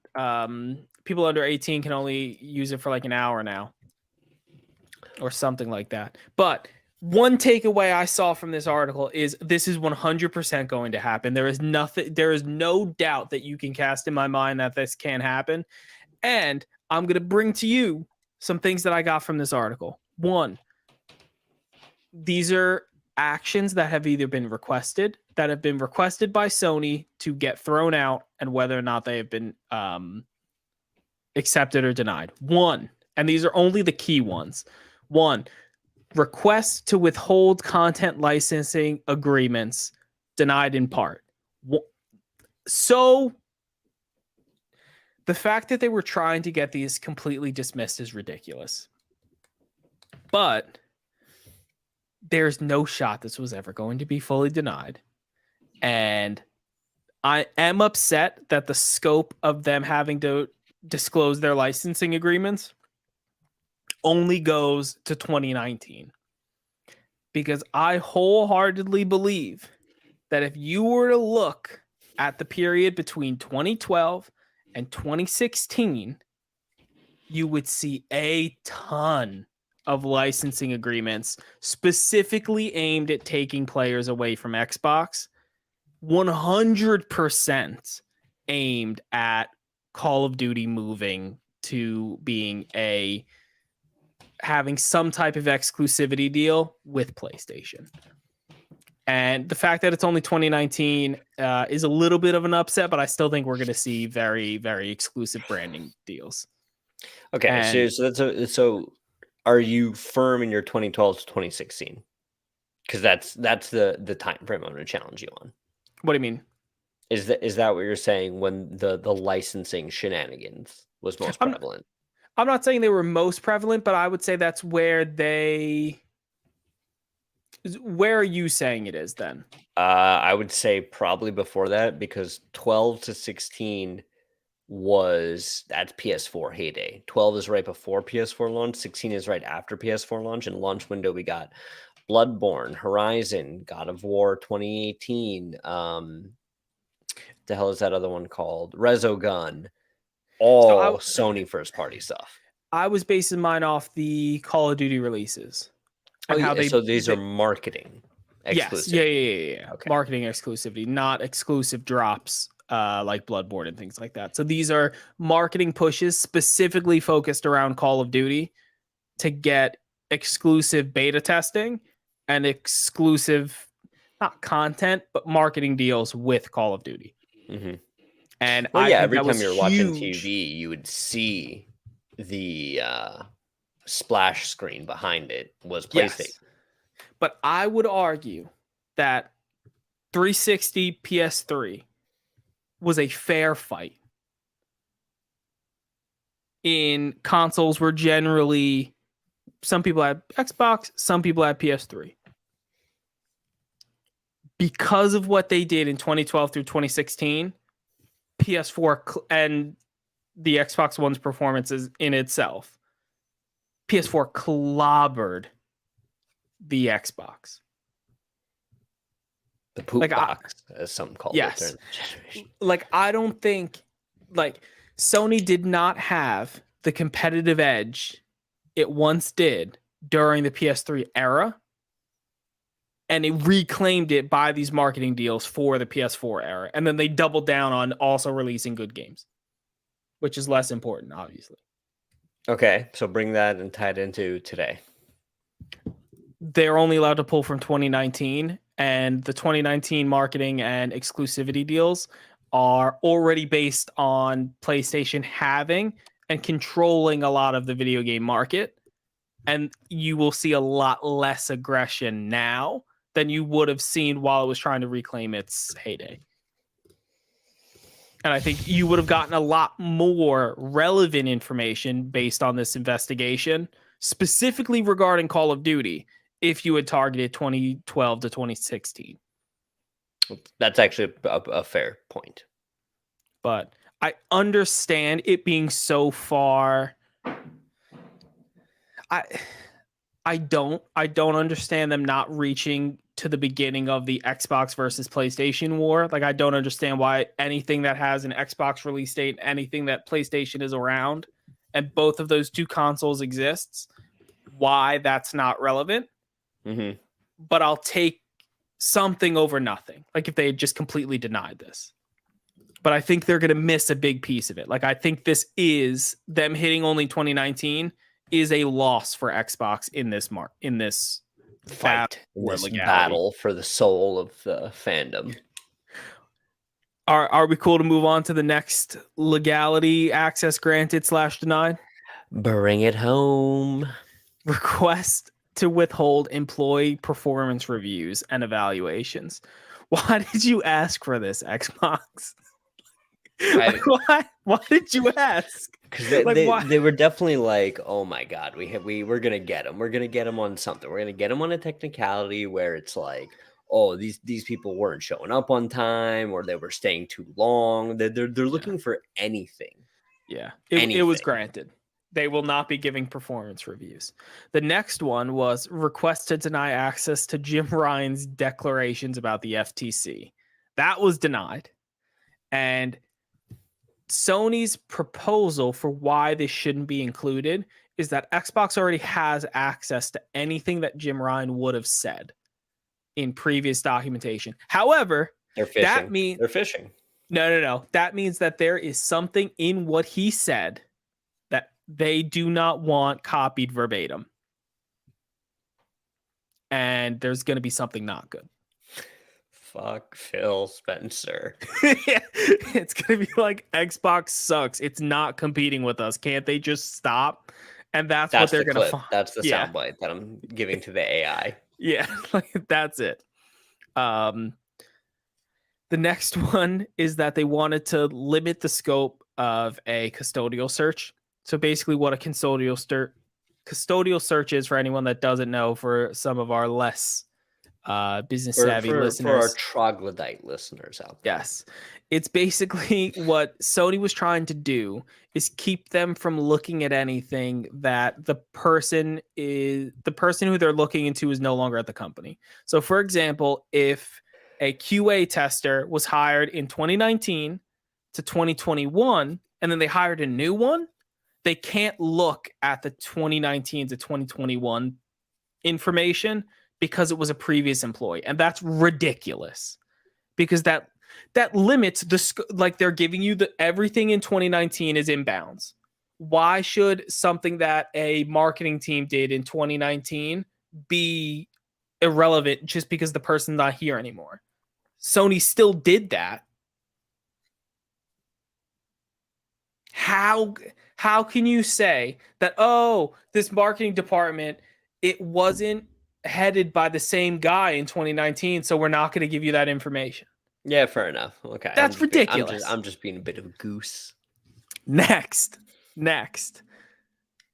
people under 18 can only use it for like an hour now. Or something like that. But... One takeaway I saw from this article is this is 100% going to happen. There is no doubt that you can cast in my mind that this can happen. And I'm going to bring to you some things that I got from this article. One, these are actions that have either been requested, by Sony to get thrown out, and whether or not they have been accepted or denied. One, and these are only the key ones. One, requests to withhold content licensing agreements denied in part. So the fact that they were trying to get these completely dismissed is ridiculous. But there's no shot this was ever going to be fully denied. And I am upset that the scope of them having to disclose their licensing agreements only goes to 2019, because I wholeheartedly believe that if you were to look at the period between 2012 and 2016, you would see a ton of licensing agreements specifically aimed at taking players away from Xbox, 100% aimed at Call of Duty moving to being having some type of exclusivity deal with PlayStation. And the fact that it's only 2019 is a little bit of an upset, but I still think we're going to see very, very exclusive branding deals. Okay, so are you firm in your 2012 to 2016? Because that's the time frame I'm going to challenge you on. What do you mean? Is that what you're saying when the licensing shenanigans was most prevalent? I'm not saying they were most prevalent, but I would say that's where Where are you saying it is then? I would say probably before that, because 12 to 16 that's PS4 heyday. 12 is right before PS4 launch. 16 is right after PS4 launch. And launch window, we got Bloodborne, Horizon, God of War 2018. The hell is that other one called? Resogun. All Sony first party stuff. I was basing mine off the Call of Duty releases. And so these are marketing exclusive. Yes. Yeah. Okay. Marketing exclusivity, not exclusive drops like Bloodborne and things like that. So these are marketing pushes specifically focused around Call of Duty to get exclusive beta testing and exclusive, not content, but marketing deals with Call of Duty. Mm-hmm. And every time you're watching TV, you would see the splash screen behind it was PlayStation. Yes. But I would argue that 360 PS3 was a fair fight. In consoles were generally, some people had Xbox, some people had PS3. Because of what they did in 2012 through 2016, PS4 and the Xbox One's performances in itself, PS4 clobbered the Xbox. The poop box, as some call it during the generation. I don't think, Sony did not have the competitive edge it once did during the PS3 era, and it reclaimed it by these marketing deals for the PS4 era, and then they doubled down on also releasing good games, which is less important, obviously. Okay, so bring that and tie it into today. They're only allowed to pull from 2019, and the 2019 marketing and exclusivity deals are already based on PlayStation having and controlling a lot of the video game market. And you will see a lot less aggression now than you would have seen while it was trying to reclaim its heyday. And I think you would have gotten a lot more relevant information based on this investigation, specifically regarding Call of Duty, if you had targeted 2012 to 2016. That's actually a fair point. But I understand it being so far. I don't understand them not reaching to the beginning of the Xbox versus PlayStation war. I don't understand why anything that has an Xbox release date, anything that PlayStation is around, and both of those two consoles exists, why that's not relevant. Mm-hmm. But I'll take something over nothing. If they had just completely denied this. But I think they're going to miss a big piece of it. I think this is them hitting only 2019 is a loss for Xbox in this fight, in this battle for the soul of the fandom. Are we cool to move on to the next legality access granted / denied? Bring it home. Request to withhold employee performance reviews and evaluations. Why did you ask for this, Xbox? Why did you ask? Because they were definitely oh my god, we're gonna get them. We're gonna get them on something. We're gonna get them on a technicality where it's these people weren't showing up on time, or they were staying too long. They're looking for anything. Yeah, it was granted. They will not be giving performance reviews. The next one was request to deny access to Jim Ryan's declarations about the FTC. That was denied. And Sony's proposal for why this shouldn't be included is that Xbox already has access to anything that Jim Ryan would have said in previous documentation. However, they're fishing. No. That means that there is something in what he said that they do not want copied verbatim. And there's going to be something not good. Fuck Phil Spencer. Yeah, it's going to be Xbox sucks. It's not competing with us. Can't they just stop? And that's what they're going to find. That's the soundbite that I'm giving to the AI. Yeah, that's it. The next one is that they wanted to limit the scope of a custodial search. So basically what a custodial search is, for anyone that doesn't know, for some of our less business savvy listeners. For our troglodyte listeners out there. Yes. It's basically what Sony was trying to do is keep them from looking at anything that the person who they're looking into is no longer at the company. So for example, if a QA tester was hired in 2019 to 2021 and then they hired a new one, they can't look at the 2019 to 2021 information because it was a previous employee. And that's ridiculous because that limits like they're giving you everything in 2019 is inbounds. Why should something that a marketing team did in 2019 be irrelevant just because the person's not here anymore? Sony still did that. How can you say that, oh, this marketing department, it wasn't headed by the same guy in 2019, so we're not going to give you that information? Yeah, fair enough. Okay. That's ridiculous. I'm just being a bit of a goose. Next.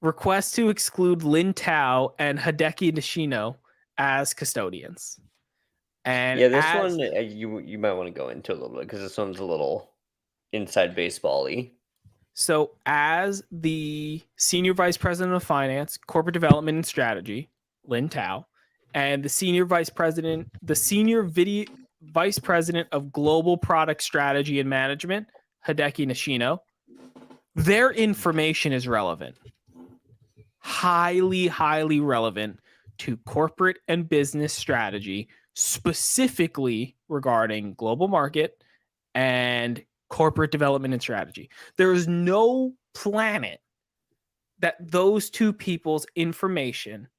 Request to exclude Lin Tao and Hideki Nishino as custodians. And yeah, this one you might want to go into a little bit because this one's a little inside baseball-y. So as the Senior Vice President of Finance, Corporate Development and Strategy, Lin Tao, and the Senior Vice President of Global Product Strategy and Management, Hideki Nishino, their information is relevant. Highly, highly relevant to corporate and business strategy, specifically regarding global market and corporate development and strategy. There is no planet that those two people's information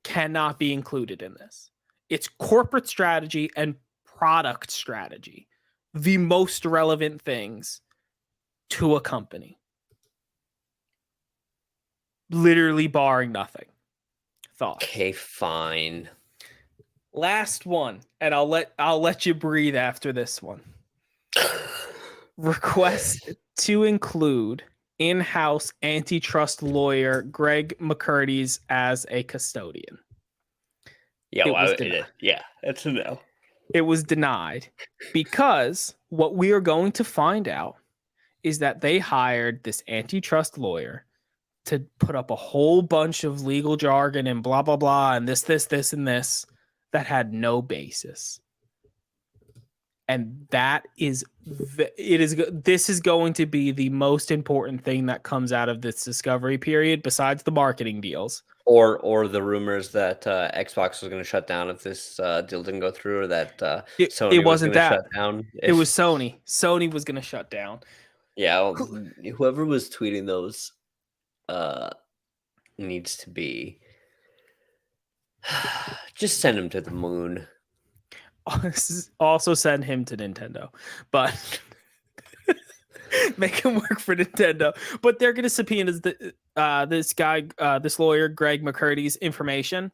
cannot be included in this. It's corporate strategy and product strategy, the most relevant things to a company. Literally barring nothing. Thoughts? Okay, fine. Last one, and I'll let you breathe after this one. Request to include in-house antitrust lawyer Greg McCurdy's as a custodian. Yeah, that's a no. It was denied because what we are going to find out is that they hired this antitrust lawyer to put up a whole bunch of legal jargon and blah, blah, blah, and this, and this that had no basis. And this is going to be the most important thing that comes out of this discovery period, besides the marketing deals. Or the rumors that Xbox was going to shut down if this deal didn't go through, or that Sony was going to shut down. It was Sony. Sony was going to shut down. Yeah, whoever was tweeting those needs to be just send him to the moon. Also send him to Nintendo, but make him work for Nintendo. But they're going to subpoena this lawyer Greg McCurdy's information,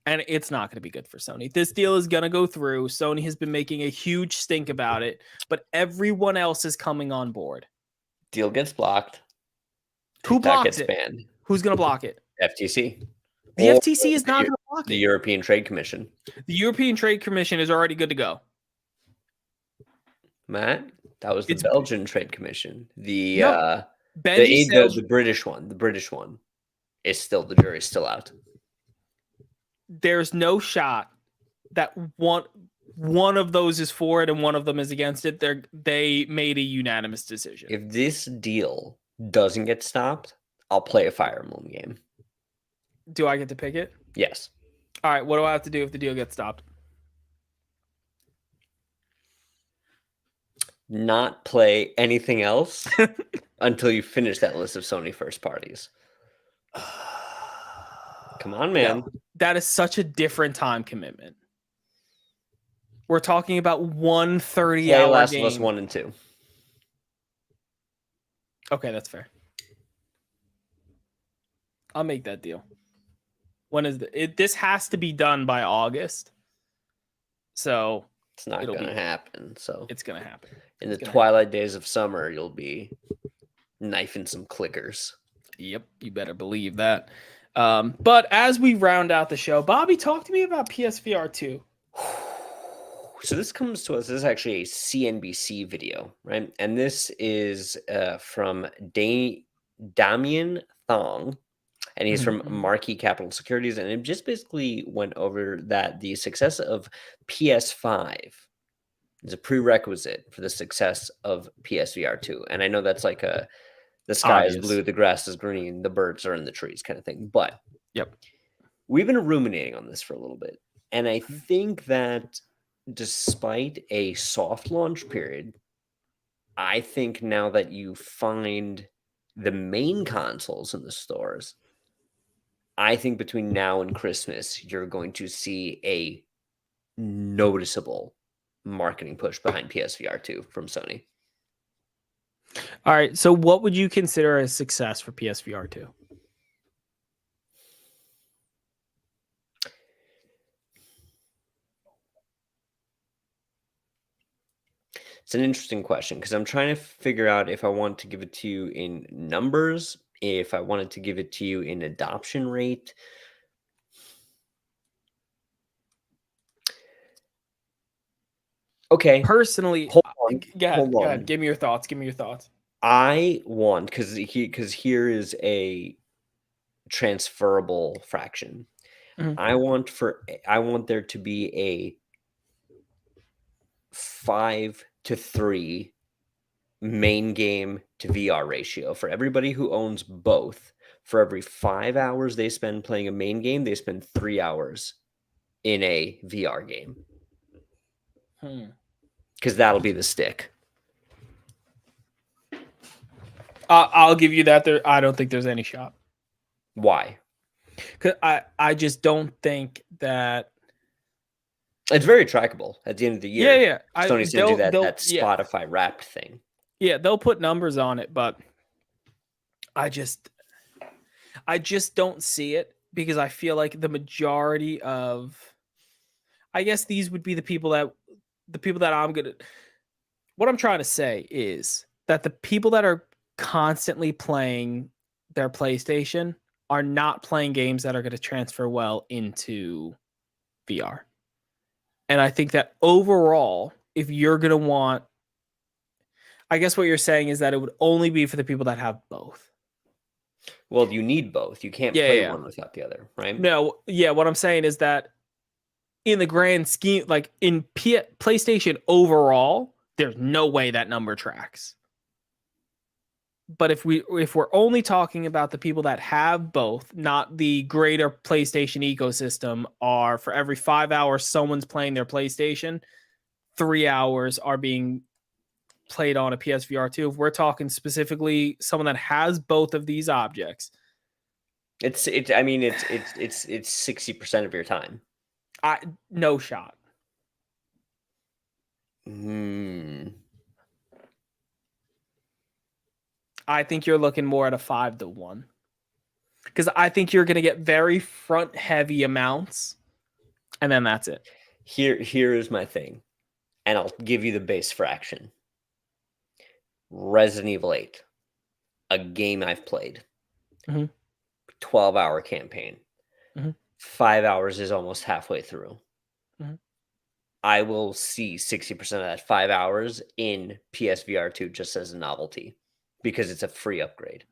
and it's not going to be good for Sony. This deal is going to go through. Sony has been making a huge stink about it, but everyone else is coming on board. Deal gets blocked. Who blocks it? Banned. Who's going to block it? FTC. The FTC is not going to block it. The European Trade Commission. The European Trade Commission is already good to go. Matt, that was the Belgian Trade Commission. The British one. The British one is still, the jury's still out. There's no shot that one of those is for it and one of them is against it. They made a unanimous decision. If this deal doesn't get stopped, I'll play a Fire Emblem game. Do I get to pick it? Yes. All right. What do I have to do if the deal gets stopped? Not play anything else until you finish that list of Sony first parties. Come on, man. No, that is such a different time commitment. We're talking about 1 30-hour Last game. of Us 1 and 2. Okay, that's fair. I'll make that deal. When is this has to be done by August. So it's not going to happen. So it's going to happen. In the twilight days of summer, you'll be knifing some clickers. Yep, you better believe that. But as we round out the show, Bobby, talk to me about PSVR 2. So this comes to us. This is actually a CNBC video, right? And this is from Damien Thong, and he's from Marquee Capital Securities, and it just basically went over that the success of PS5 is a prerequisite for the success of PSVR 2. And I know that's like the sky is blue, the grass is green, the birds are in the trees kind of thing. But we've been ruminating on this for a little bit. And I think that despite a soft launch period, I think now that you find the main consoles in the stores, I think between now and Christmas, you're going to see a noticeable marketing push behind PSVR 2 from Sony. All right. So what would you consider a success for PSVR 2? It's an interesting question because I'm trying to figure out if I want to give it to you in numbers, if I wanted to give it to you in adoption rate. Okay. Personally, hold go ahead. Give me your thoughts. I want, because here is a transferable fraction. I want there to be a 5-3 main game to VR ratio for everybody who owns both. For every 5 hours they spend playing a main game, they spend 3 hours in a VR game. Because that'll be the stick. I'll give you that. I don't think there's any shot. Why? Because I just don't think that it's very trackable at the end of the year. Yeah. Sony's going to do that Spotify Wrapped thing. Yeah, they'll put numbers on it, but I just don't see it because I feel like the majority of, I guess these would be the people that what I'm trying to say is that the people that are constantly playing their PlayStation are not playing games that are going to transfer well into VR. And I think that overall, if you're going to want, I guess what you're saying is that it would only be for the people that have both. Well, you need both. You can't play one without the other, right? No, what I'm saying is that in the grand scheme, like in PlayStation overall, there's no way that number tracks. But if we're only talking about the people that have both, not the greater PlayStation ecosystem, are for every 5 hours someone's playing their PlayStation, 3 hours are being played on a PSVR 2. If we're talking specifically someone that has both of these objects, it's 60% of your time. No shot. I think you're looking more at a 5-1 because I think you're going to get very front heavy amounts, and then that's it. Here is my thing, and I'll give you the base fraction. Resident Evil 8, a game I've played, 12-hour campaign, 5 hours is almost halfway through. I will see 60% of that 5 hours in PSVR 2 just as a novelty because it's a free upgrade.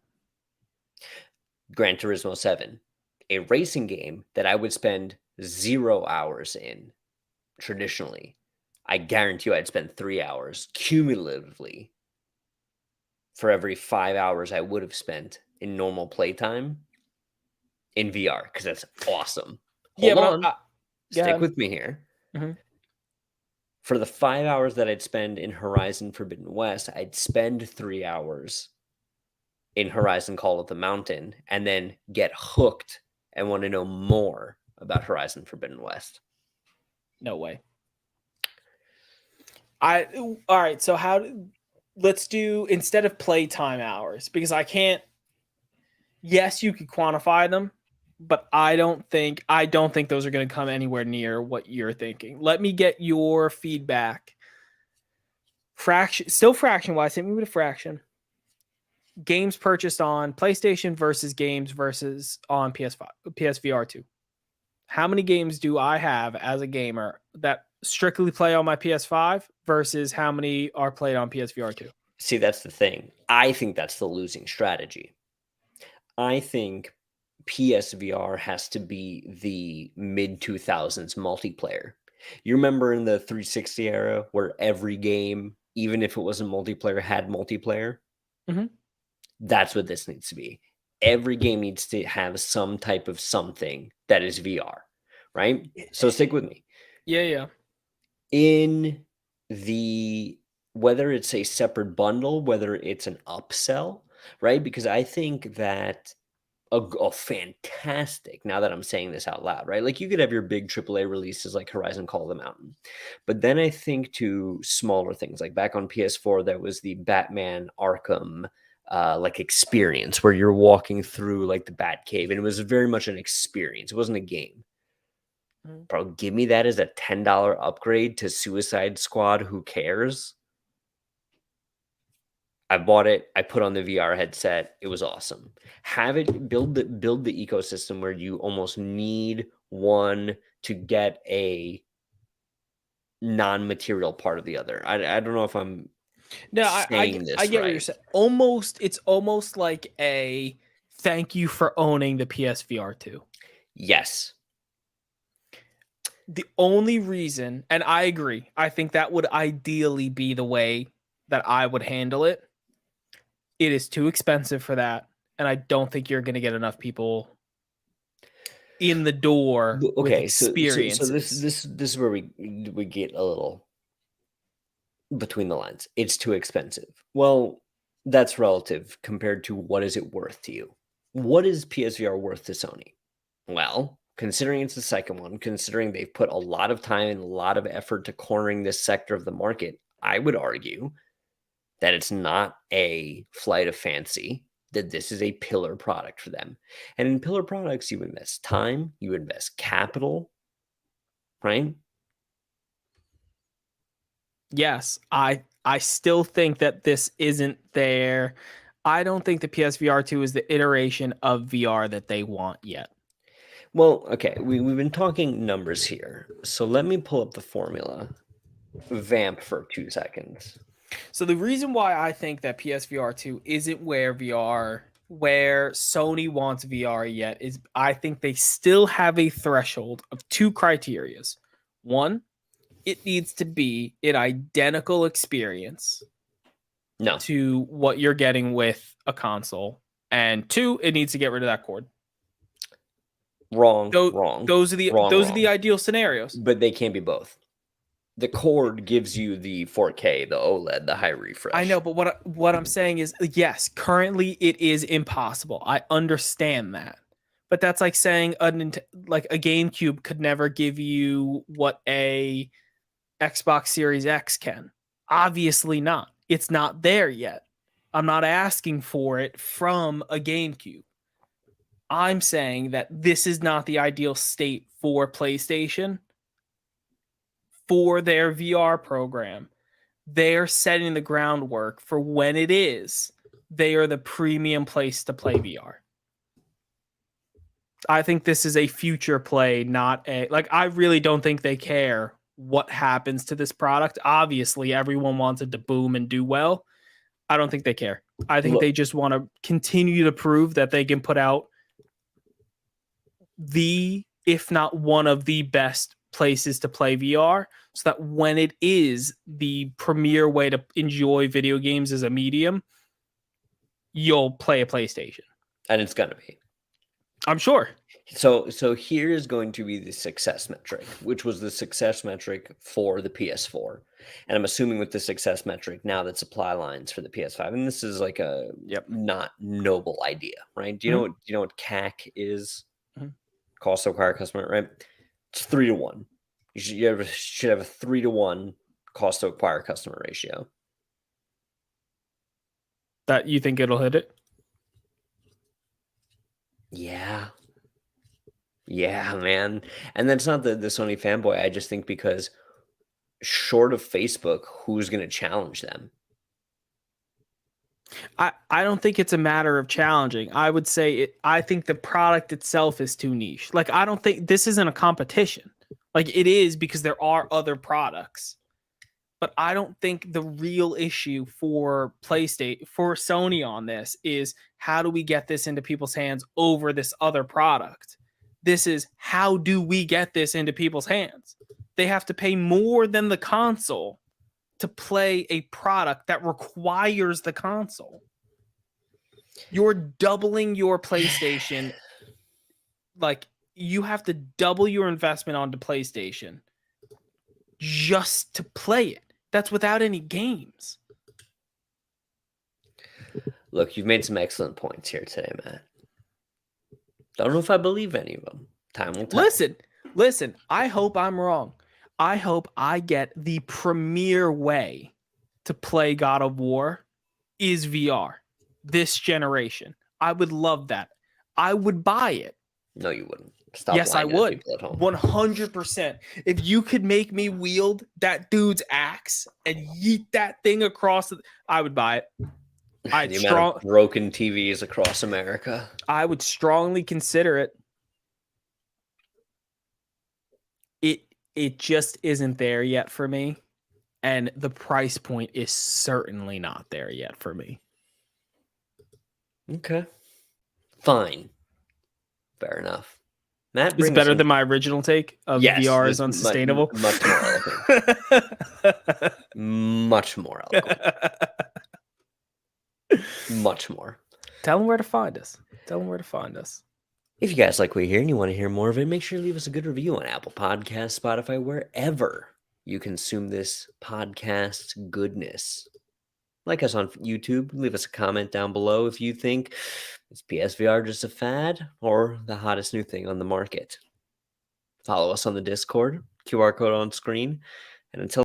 Gran Turismo 7, a racing game that I would spend 0 hours in traditionally. I guarantee you I'd spend 3 hours cumulatively for every 5 hours I would have spent in normal playtime in VR because that's awesome. Hold on. Stick with me here. For the 5 hours that I'd spend in Horizon Forbidden West, I'd spend 3 hours in Horizon Call of the Mountain and then get hooked and want to know more about Horizon Forbidden West. No way. All right, so let's do, instead of playtime hours, because I can't, yes, you could quantify them, but I don't think those are going to come anywhere near what you're thinking. Let me get your feedback. Fraction wise, hit me with a fraction. games purchased on PlayStation versus games versus on PS5, PSVR 2. How many games do I have as a gamer that strictly play on my PS5 versus how many are played on PSVR 2? See, that's the thing. I think that's the losing strategy. I think PSVR has to be the mid 2000s multiplayer. You remember in the 360 era where every game, even if it wasn't multiplayer, had multiplayer? Mhm. That's what this needs to be. Every game needs to have some type of something that is VR, right? So stick with me. Yeah. In the whether it's a separate bundle, whether it's an upsell, right? Because I think that a fantastic, now that I'm saying this out loud, right? Like you could have your big AAA releases like Horizon Call of the Mountain. But then I think to smaller things like back on PS4, there was the Batman Arkham like experience where you're walking through like the Batcave, and it was very much an experience. It wasn't a game. Bro, give me that as a $10 upgrade to Suicide Squad. Who cares? I bought it. I put on the VR headset. It was awesome. Have it build the ecosystem where you almost need one to get a non-material part of the other. I don't know if I'm No, saying I this get what you're right. saying. It's almost like a thank you for owning the PSVR 2. Yes. The only reason, and I agree, I think that would ideally be the way that I would handle it. It is too expensive for that, and I don't think you're going to get enough people in the door with Okay, so experiences. this is where we get a little between the lines. It's too expensive. Well, that's relative compared to what is it worth to you. What is PSVR worth to Sony? Well, considering it's the second one, considering they've put a lot of time and a lot of effort to cornering this sector of the market, I would argue that it's not a flight of fancy, that this is a pillar product for them. And in pillar products, you invest time, you invest capital, right? Yes, I still think that this isn't there. I don't think the PSVR 2 is the iteration of VR that they want yet. Well, okay, we've been talking numbers here. So let me pull up the formula. Vamp for 2 seconds. So the reason why I think that PSVR 2 isn't where Sony wants VR yet is I think they still have a threshold of two criterias. One, it needs to be an identical experience No, to what you're getting with a console. And two, it needs to get rid of that cord. wrong, Those are the wrong. ideal scenarios. But they can't be both. The cord gives you the 4K, the OLED, the high refresh. I know, but what I'm saying is, yes, currently it is impossible. I understand that, but that's like saying like a GameCube could never give you what a Xbox Series X can. Obviously not. It's not there yet. I'm not asking for it from a GameCube. I'm saying that this is not the ideal state for PlayStation for their VR program. They're setting the groundwork for when it is. They are the premium place to play VR. I think this is a future play, not a like. I really don't think they care what happens to this product. Obviously, everyone wants it to boom and do well. I don't think they care. I think they just want to continue to prove that they can put out if not one of the best places to play VR, so that when it is the premier way to enjoy video games as a medium, you'll play a PlayStation. And it's gonna be. I'm sure. So here is going to be the success metric, which was the success metric for the PS4. And I'm assuming with the success metric now that supply lines for the PS5. And this is like a not noble idea, right? Do you know what CAC is? Mhm. Cost to acquire customer, right? It's 3 to 1. You should have a 3 to 1 cost to acquire customer ratio. That you think it'll hit it? Yeah. Yeah, man. And that's not the Sony fanboy. I just think because short of Facebook, who's going to challenge them? I don't think it's a matter of challenging. I would say I think the product itself is too niche. Like, I don't think this isn't a competition. Like, it is because there are other products. But I don't think the real issue for Sony on this is how do we get this into people's hands over this other product? This is how do we get this into people's hands? They have to pay more than the console to play a product that requires the console. You're doubling your PlayStation. Like, you have to double your investment onto PlayStation just to play it. That's without any games. Look, you've made some excellent points here today, Matt. Don't know if I believe any of them. Time will tell. Listen, I hope I'm wrong. I hope I get the premier way to play God of War is VR this generation. I would love that. I would buy it. No, you wouldn't. Stop. Yes, I would. 100%. If you could make me wield that dude's axe and yeet that thing across, I would buy it. The amount of broken TVs across America. I would strongly consider it. It just isn't there yet for me, and the price point is certainly not there yet for me. Okay, fine, fair enough. Matt, it's better than my original take of VR is unsustainable. Much more eloquent. Much more eloquent. Much more. Tell them where to find us. If you guys like what you hear and you want to hear more of it, make sure to leave us a good review on Apple Podcasts, Spotify, wherever you consume this podcast goodness. Like us on YouTube. Leave us a comment down below if you think is PSVR just a fad or the hottest new thing on the market. Follow us on the Discord, QR code on screen. And until